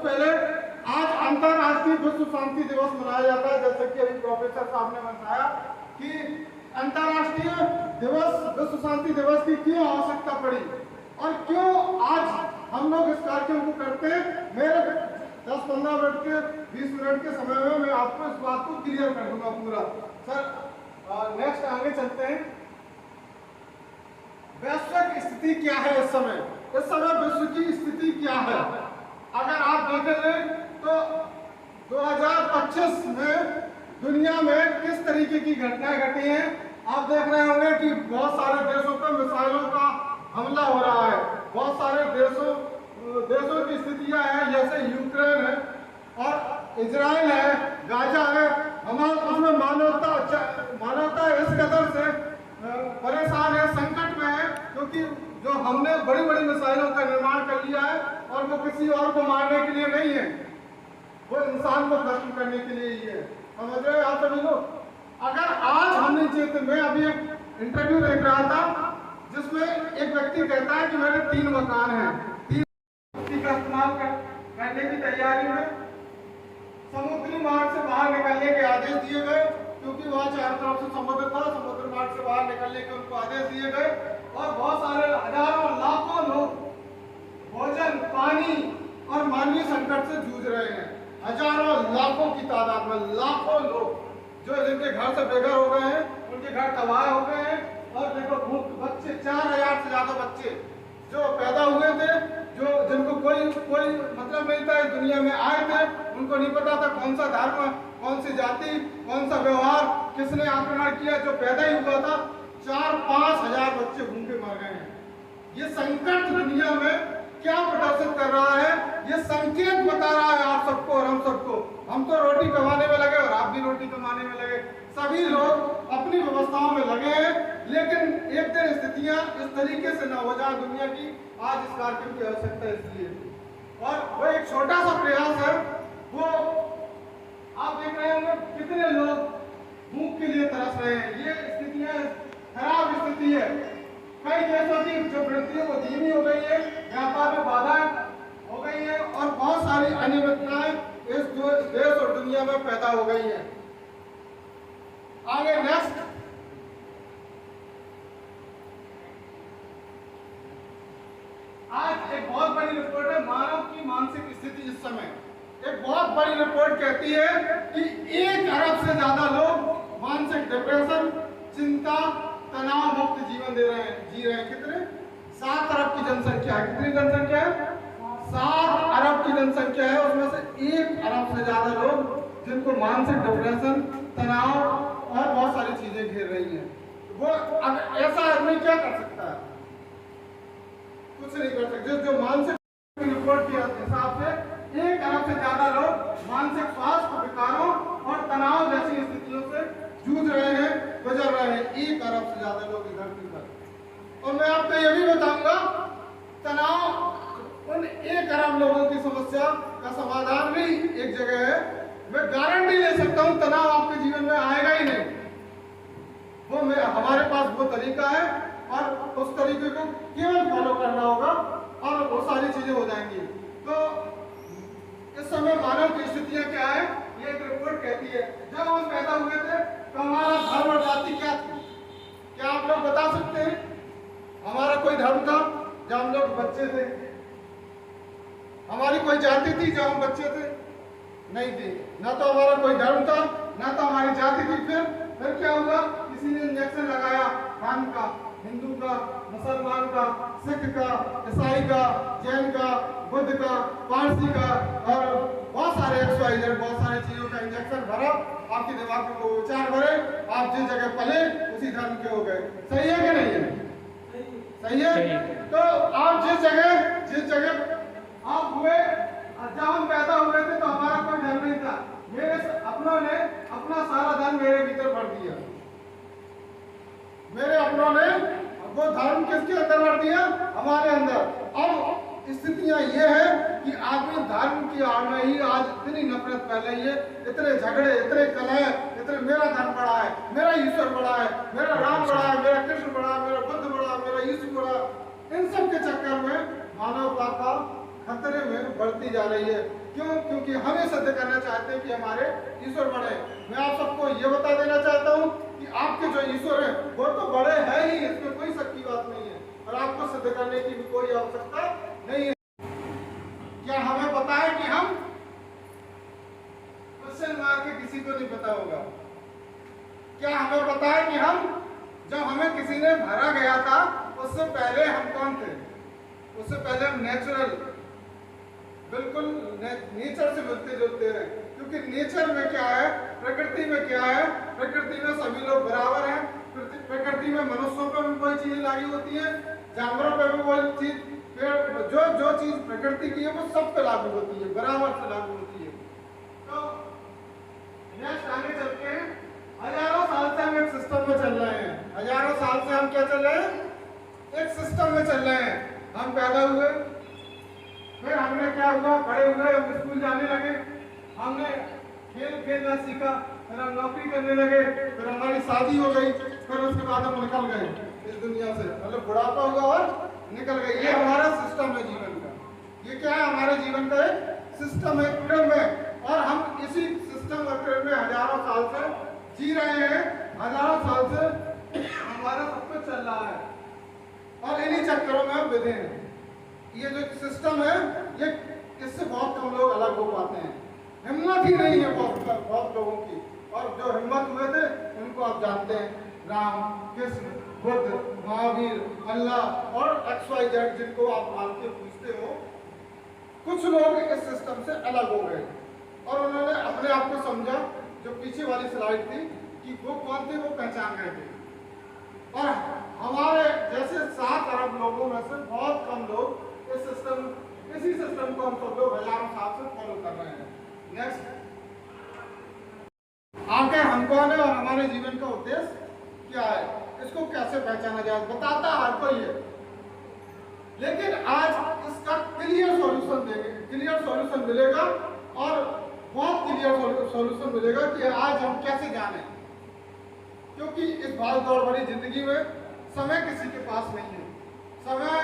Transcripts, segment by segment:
पहले आज अंतर्राष्ट्रीय विश्व शांति दिवस मनाया जाता है। जैसे कि अभी प्रोफेसर साहब ने बताया कि अंतर्राष्ट्रीय दिवस विश्व शांति दिवस की क्यों आवश्यकता पड़ी और क्यों आज हम लोग इस कार्यक्रम को करते हैं। मेरे 10-15 मिनट के 20 मिनट के समय में मैं आपको इस बात को क्लियर कर दूंगा पूरा। सर नेक्स्ट आगे चलते हैं। वैश्विक स्थिति क्या है इस समय विश्व की स्थिति क्या है। अगर आप देखेंगे तो 2025 में दुनिया में किस तरीके की घटनाएं घटी हैं। आप देख रहे होंगे कि बहुत सारे देशों पर मिसाइलों का हमला हो रहा है। बहुत सारे देशों की स्थितियां हैं, जैसे यूक्रेन है और इजराइल है, गाजा है। हमारे उसमें मानवता इस कदर से परेशान है, संकट में है, क्योंकि जो हमने बड़ी बड़ी मिसाइलों का निर्माण कर लिया है और वो किसी और को मारने के लिए नहीं है, वो इंसान को खत्म करने के लिए ही है। समझ रहे हैं आप सभी लोग। अगर आज हमने जीते, मैं अभी एक इंटरव्यू देख रहा था जिसमें एक व्यक्ति कहता है कि मेरे 3 मकान हैं, 3 का इस्तेमाल करने की तैयारी में समुद्री मार्ग से बाहर निकलने के आदेश दिए गए, क्योंकि वहाँ चारों तरफ से समुद्र था। समुद्र मार्ग से बाहर निकलने के उनको आदेश दिए गए और बहुत सारे हजारों लाखों लोग भोजन, पानी और मानवीय संकट से जूझ रहे हैं। हजारों लाखों की तादाद में लाखों लोग जो जिनके घर से बेघर हो गए हैं, उनके घर तबाह हो गए हैं। और देखो बच्चे 4000 से ज्यादा बच्चे जो पैदा हुए थे, जो जिनको कोई मतलब नहीं था, इस दुनिया में आए थे, उनको नहीं पता था कौन सा धर्म, कौन सी जाति, कौन सा व्यवहार, किसने आक्रमण किया। जो पैदा ही हुआ था 4-5 हजार बच्चे भूखे मर गए हैं। ये संकट दुनिया में क्या प्रदर्शित कर रहा है, ये संकेत बता रहा है आप सबको और हम सबको। हम तो रोटी कमाने में लगे और आप भी रोटी कमाने में लगे, सभी लोग अपनी व्यवस्थाओं में लगे हैं, लेकिन एक दिन स्थितियां इस तरीके से न हो जाए दुनिया की। आज इस कार्यक्रम की आवश्यकता इसलिए, और वो एक छोटा सा प्रयास है। वो आप देख रहे होंगे कितने लोग भूख के लिए तरस रहे हैं। ये स्थितियां खराब स्थिति है। कई देशों की जो वृद्धि है वो धीमी हो गई है, व्यापार में बाधाएं हो गई है और बहुत सारी अनियमितताएं इस देश और दुनिया में पैदा हो गई है। आगे नेक्स्ट। आज एक बहुत बड़ी रिपोर्ट है, मानव की मानसिक स्थिति इस समय। एक बहुत बड़ी रिपोर्ट कहती है कि 1 अरब से ज्यादा लोग मानसिक डिप्रेशन, चिंता, तनाव मुक्त जीवन जी रहे हैं। कितने? 7 अरब की जनसंख्या है। कितनी जनसंख्या है? 7 अरब की जनसंख्या है। उसमें से 1 अरब से ज्यादा लोग जिनको मानसिक डिप्रेशन, तनाव और बहुत सारी चीजें घेर रही हैं। वो ऐसा आदमी क्या कर सकता है? कुछ नहीं कर सकते। जो मानसिक रिपोर्ट के हिसाब से 1 अरब से ज्यादा लोग मानसिक स्वास्थ्य विकारों और तनाव जैसी स्थितियों से जूझ रहे हैं, गुजर रहे हैं। 1 अरब से ज्यादा लोग इस धरती पर। और मैं आपको ये भी बताऊंगा, तनाव उन 1 अरब लोगों की समस्या का समाधान भी एक जगह है। मैं गारंटी ले सकता हूं तनाव आपके जीवन में आएगा ही नहीं। वो हमारे पास वो तरीका है और उस तरीके को केवल फॉलो करना होगा और वो सारी चीजें हो जाएंगी। तो इस समय मानव की स्थितियां क्या है, ये एक रिपोर्ट कहती है। जब हम पैदा हुए थे तो हमारा धर्म और जाति क्या थी? क्या आप लोग बता सकते हैं? हमारा कोई धर्म था जब हम लोग बच्चे थे? हमारी कोई जाति थी जब हम बच्चे थे? नहीं थी। ना तो हमारा कोई धर्म था, ना तो हमारी जाति थी। फिर क्या हुआ? किसी ने इंजेक्शन लगाया धर्म का, हिंदू का, मुसलमान का, सिख का, ईसाई का, जैन का, बुद्ध का, पारसी का और बहुत सारे XYZ बहुत सारी चीजों का इंजेक्शन भरा, आपके दिमाग में वो विचार भरे, आप जिस जगह पले उसी धर्म के हो गए। सही है कि नहीं है? सही है। तो आप जिस जगह आप हुए, जब हम पैदा हुए थे तो हमारा कोई धर्म नहीं था। मेरे अपनों ने अपना सारा धर्म मेरे भीतर भर दिया। मेरे अपनों ने वो धर्म किसके अंदर भर दिया? हमारे अंदर। अब स्थितियां ये है कि आदमी धर्म की आड़ में ही आज इतनी नफरत फैलाई है, इतने झगड़े, इतने कलह, इतने मेरा धर्म बड़ा है, मेरा ईश्वर बड़ा है, मेरा राम बड़ा है, मेरा कृष्ण बड़ा है, मेरा बुद्ध बड़ा, मेरा यीशु बड़ा। इन सब के चक्कर में मानवता का खतरे में बढ़ती बढ़ती जा रही है। क्यों? क्योंकि हम ये सिद्ध करना चाहते हैं कि हमारे ईश्वर बड़े। मैं आप सबको ये बता देना चाहता हूँ कि आपके जो ईश्वर है वो तो बड़े है ही, इसमें कोई शक की बात नहीं है, और आपको सिद्ध करने की भी कोई आवश्यकता नहीं है। क्या हमें पता है कि हम क्वेश्चन मार के किसी को नहीं पता होगा? क्या हमें पता है कि हम जब हमें किसी ने भरा गया था उससे पहले हम कौन थे? उससे पहले हम नेचुरल, बिल्कुल नेचर से मिलते जुलते हैं। क्योंकि नेचर में क्या है, प्रकृति में क्या है, प्रकृति में सभी लोग बराबर हैं। प्रकृति में मनुष्यों पर भी वही चीज लागू होती है, जानवरों पर भी वही चीज, जो चीज प्रकृति की है वो सब पे लागू होती है, बराबर से लागू होती है। तो नेक्स्ट आगे चलते हैं। हजारों साल से हम एक सिस्टम में चल रहे हैं। हजारों साल से हम क्या चल रहे हैं? एक सिस्टम में चल रहे हैं। हम पैदा हुए, फिर हमने क्या हुआ, बड़े हुए, हम स्कूल जाने लगे, हमने खेल खेलना सीखा, फिर हम नौकरी करने लगे, फिर हमारी शादी हो गई, फिर उसके बाद हम निकल गए इस दुनिया से, मतलब बुढ़ापा हुआ और निकल गए। ये हमारा सिस्टम है जीवन का। ये क्या है? हमारे जीवन का एक सिस्टम है, क्रम है, और हम इसी सिस्टम और क्रम में हजारों साल से जी रहे हैं। हजारों साल से हमारा सब कुछ चल रहा है और इन्हीं चक्करों में हम विधे हैं। ये जो सिस्टम है, ये इससे बहुत कम लोग अलग हो पाते हैं। हिम्मत ही नहीं है बहुत लोगों की, और जो हिम्मत हुए थे उनको आप जानते हैं, राम, कृष्ण, बुद्ध, महावीर, अल्लाह और XYZ, जिनको आप मान के पूछते हो। कुछ लोग इस सिस्टम से अलग हो गए और उन्होंने अपने आप को समझा। जो पीछे वाली स्लाइड थी कि वो कौन थे, वो पहचान गए थे। और हमारे जैसे 7 अरब लोगों में से बहुत कम लोग इसी सिस्टम को हम सब लोग हजारों साल से फॉलो कर रहे हैं। नेक्स्ट, आखिर हम कौन है और हमारे जीवन का उद्देश्य क्या है, इसको कैसे पहचाना जाए, बताता हर कोई है, लेकिन आज इसका क्लियर सॉल्यूशन मिलेगा, और बहुत क्लियर सॉल्यूशन मिलेगा कि आज हम कैसे जाने। क्योंकि इस भाग दौड़ भरी जिंदगी में समय किसी के पास नहीं है। समय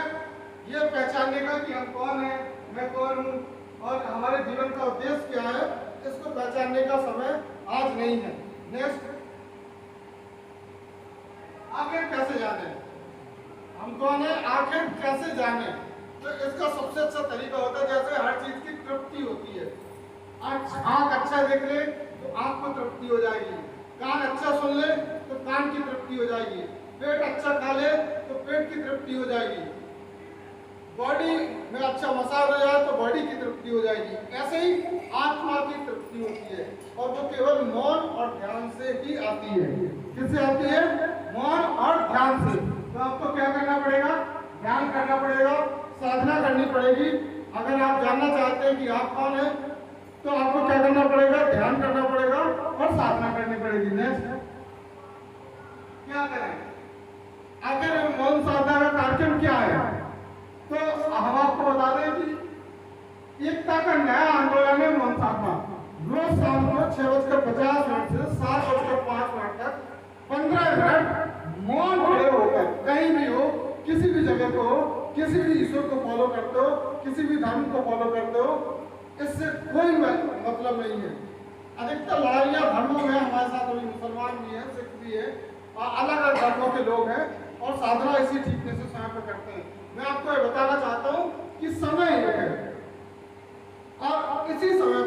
ये पहचानने का कि हम कौन है, मैं कौन हूँ और हमारे जीवन का उद्देश्य क्या है, इसको पहचानने का समय आज नहीं है। नेक्स्ट, आखिर कैसे जाने, हम कौन है, आखिर कैसे जाने। तो इसका सबसे अच्छा तरीका होता है, जैसे हर चीज की तृप्ति होती है। आँख अच्छा देख ले तो आँख को तृप्ति हो जाएगी, कान अच्छा सुन ले तो कान की तृप्ति हो जाएगी, पेट अच्छा खा ले तो पेट की तृप्ति हो जाएगी, बॉडी में अच्छा मसाज हो जाए तो बॉडी की तृप्ति हो जाएगी। ऐसे ही आत्मा की तृप्ति होती है, और वो केवल मौन और ध्यान से ही आती है। किससे आती है? मौन और ध्यान से। तो आपको क्या करना पड़ेगा? ध्यान करना पड़ेगा, साधना करनी पड़ेगी। अगर आप जानना चाहते हैं कि आप कौन है, तो आपको क्या करना पड़ेगा? ध्यान करना पड़ेगा और साधना करनी पड़ेगी। नेक्स्ट, क्या करें? आखिर मौन साधना का कार्यक्रम क्या है? तो हम आपको बता दें कि एकता का नया आंदोलन है मौन साधना। रोज शाम को 6:50 से 7:05 तक 15 मिनट मौन खड़े होकर, कहीं भी हो, किसी भी जगह को हो, किसी भी ईश्वर को फॉलो करते हो, किसी भी धर्म को फॉलो करते हो, इससे कोई मतलब नहीं है। अधिकतर लड़ाइयाँ धर्मों में, हमारे साथ अभी मुसलमान भी हैं, सिख भी है, अलग अलग धर्मों के लोग हैं, और साधना इसी ठीकने से समय पर करते हैं। मैं आपको ये बताना चाहता हूँ कि समय एक है, और इसी समय